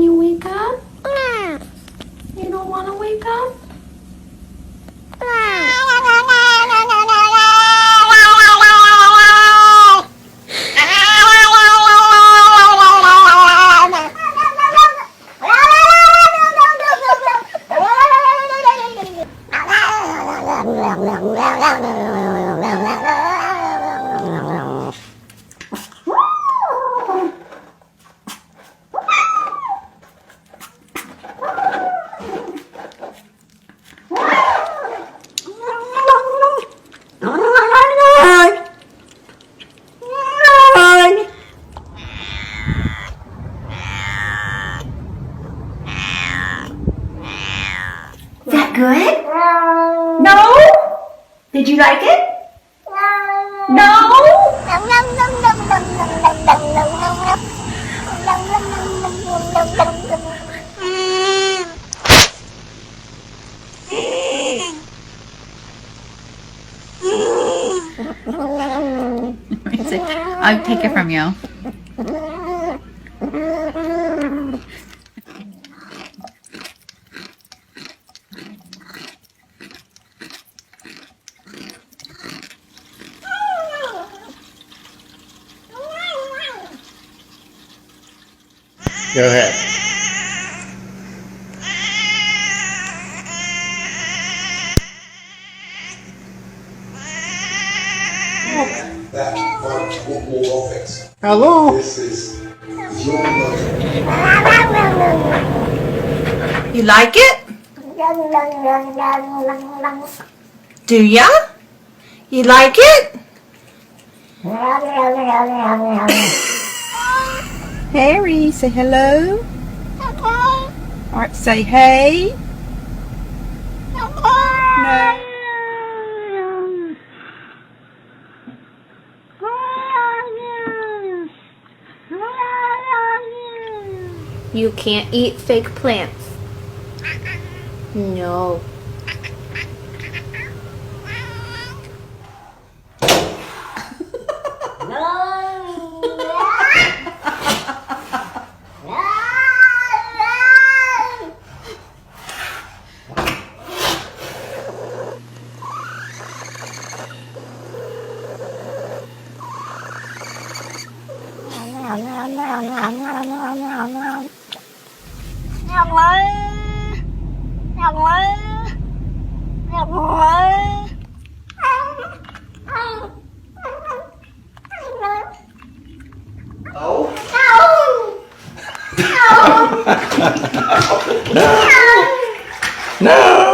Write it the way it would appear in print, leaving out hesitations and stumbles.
when you wake up? You don't want to wake up? Is that good? No? Did you like it? No? I'll take it from you. Go ahead. That will fix. Hello? This is your mother. You like it? Do ya? You like it? Harry, say hello. Art, say hey. No. You can't eat fake plants. No. No!